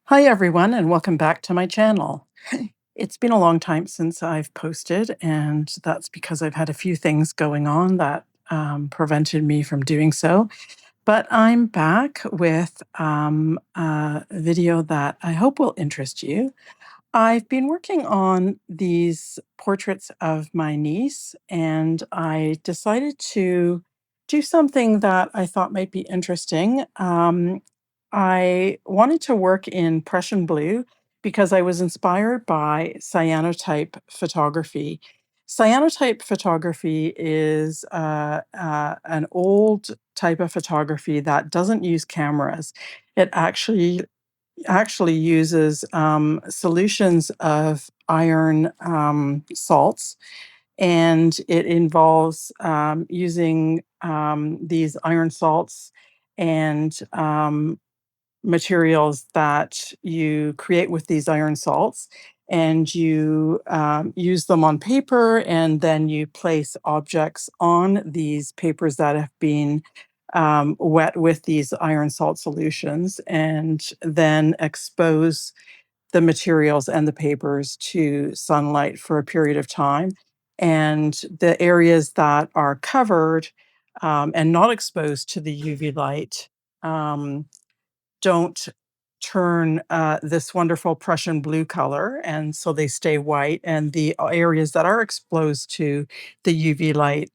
Hi, everyone, and welcome back to my channel. It's been a long time since I've posted, and that's because I've had a few things going on that prevented me from doing so. But I'm back with a video that I hope will interest you. I've been working on these portraits of my niece, and I decided to do something that I thought might be interesting. I wanted to work in Prussian blue because I was inspired by cyanotype photography. Cyanotype photography is an old type of photography that doesn't use cameras. It actually uses solutions of iron salts, and it involves using these iron salts and materials that you create with these iron salts, and you use them on paper, and then you place objects on these papers that have been wet with these iron salt solutions, and then expose the materials and the papers to sunlight for a period of time. And the areas that are covered and not exposed to the UV light um, don't turn this wonderful Prussian blue color, and so they stay white. And the areas that are exposed to the UV light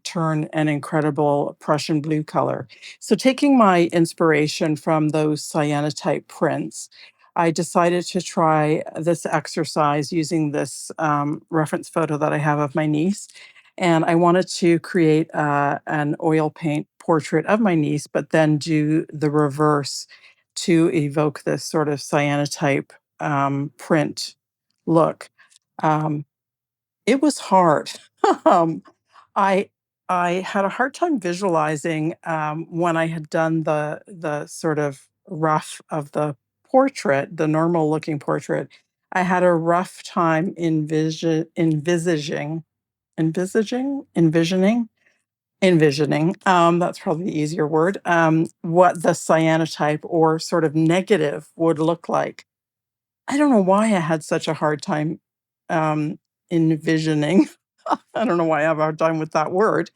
turn an incredible Prussian blue color. So, taking my inspiration from those cyanotype prints, I decided to try this exercise using this reference photo that I have of my niece. And I wanted to create an oil paint portrait of my niece, but then do the reverse to evoke this sort of cyanotype print look. Um, it was hard. um, I I had a hard time visualizing when I had done the sort of rough of the portrait, the normal looking portrait. I had a rough time envisioning that's probably the easier word, what the cyanotype or sort of negative would look like. I don't know why I had such a hard time um, envisioning. I don't know why I have a hard time with that word,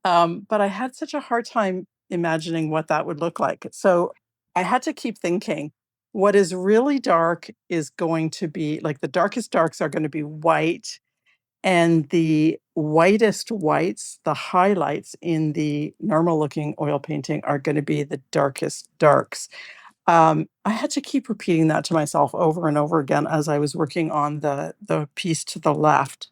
but I had such a hard time imagining what that would look like. So I had to keep thinking, what is really dark is going to be like the darkest darks are going to be white, and the whitest whites, the highlights in the normal looking oil painting are gonna be the darkest darks. I had to keep repeating that to myself over and over again as I was working on the piece to the left.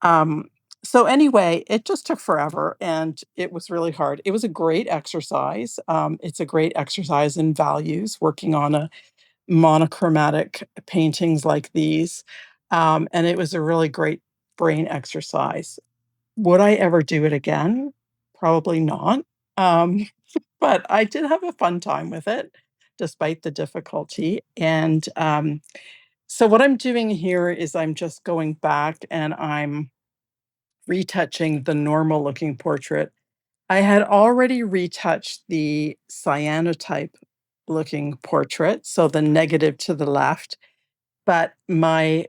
Um, so anyway, it just took forever, and it was really hard. It was a great exercise. It's a great exercise in values, working on a monochromatic paintings like these. And it was a really great brain exercise. Would I ever do it again? Probably not. Um, but I did have a fun time with it despite the difficulty. And so, what I'm doing here is I'm just going back and I'm retouching the normal looking portrait. I had already retouched the cyanotype looking portrait, so the negative to the left, but my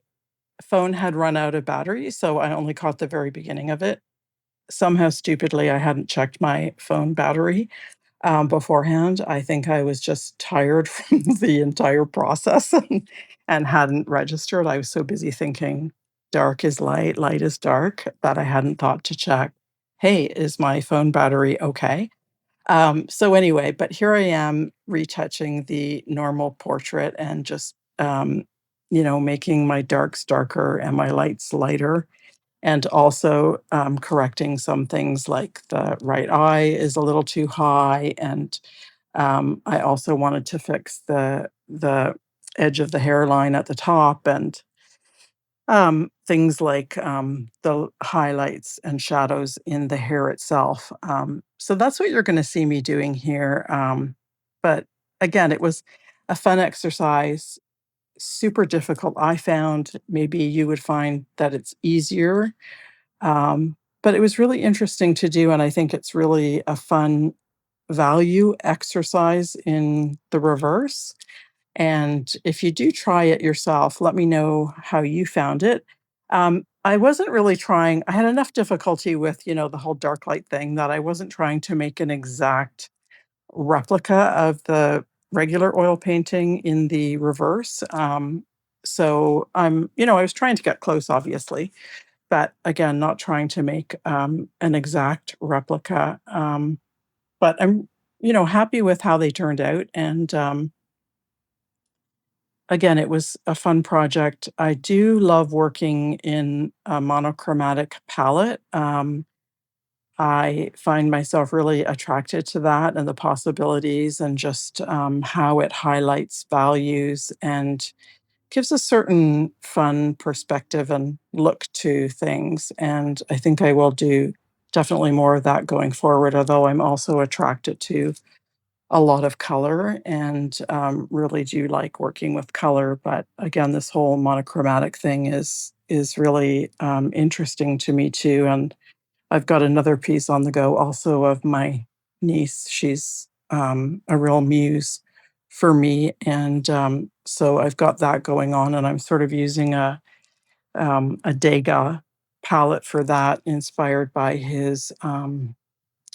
phone had run out of battery, so I only caught the very beginning of it. Somehow, stupidly, I hadn't checked my phone battery beforehand. I think I was just tired from the entire process and hadn't registered. I was so busy thinking dark is light, light is dark, that I hadn't thought to check, hey, is my phone battery okay? So anyway, but here I am retouching the normal portrait and just, making my darks darker and my lights lighter, and also correcting some things like the right eye is a little too high, and I also wanted to fix the edge of the hairline at the top, and things like the highlights and shadows in the hair itself. So that's what you're going to see me doing here. But again, it was a fun exercise, super difficult. I found maybe you would find that it's easier, but it was really interesting to do. And I think it's really a fun value exercise in the reverse. And if you do try it yourself, let me know how you found it. I wasn't really trying, I had enough difficulty with, the whole dark light thing that I wasn't trying to make an exact replica of the regular oil painting in the reverse. So I was trying to get close, obviously, but again, not trying to make an exact replica. But I'm, happy with how they turned out. And again, it was a fun project. I do love working in a monochromatic palette. I find myself really attracted to that and the possibilities and just how it highlights values and gives a certain fun perspective and look to things. And I think I will do definitely more of that going forward, although I'm also attracted to a lot of color and really do like working with color. But again, this whole monochromatic thing is really interesting to me too. And I've got another piece on the go also of my niece. She's a real muse for me, and so I've got that going on, and I'm sort of using a Degas palette for that, inspired by his oh,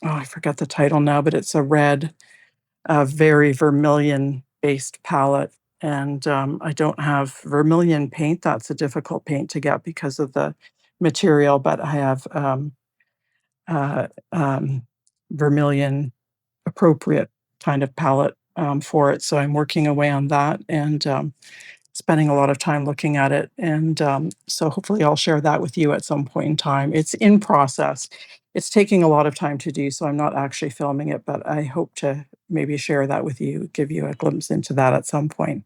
I forget the title now, but it's a red, very vermilion based palette. And I don't have vermilion paint. That's a difficult paint to get because of the material, but I have uh, um, vermilion appropriate kind of palette for it. So I'm working away on that and spending a lot of time looking at it. And so hopefully I'll share that with you at some point in time. It's in process. It's taking a lot of time to do, so I'm not actually filming it, but I hope to maybe share that with you, give you a glimpse into that at some point.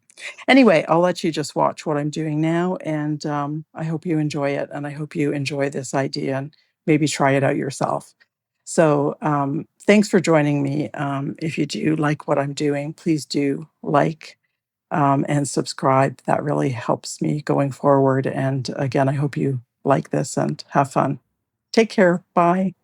Anyway, I'll let you just watch what I'm doing now, and I hope you enjoy it, and I hope you enjoy this idea and maybe try it out yourself. So thanks for joining me. If you do like what I'm doing, please do like and subscribe. That really helps me going forward. And again, I hope you like this and have fun. Take care. Bye.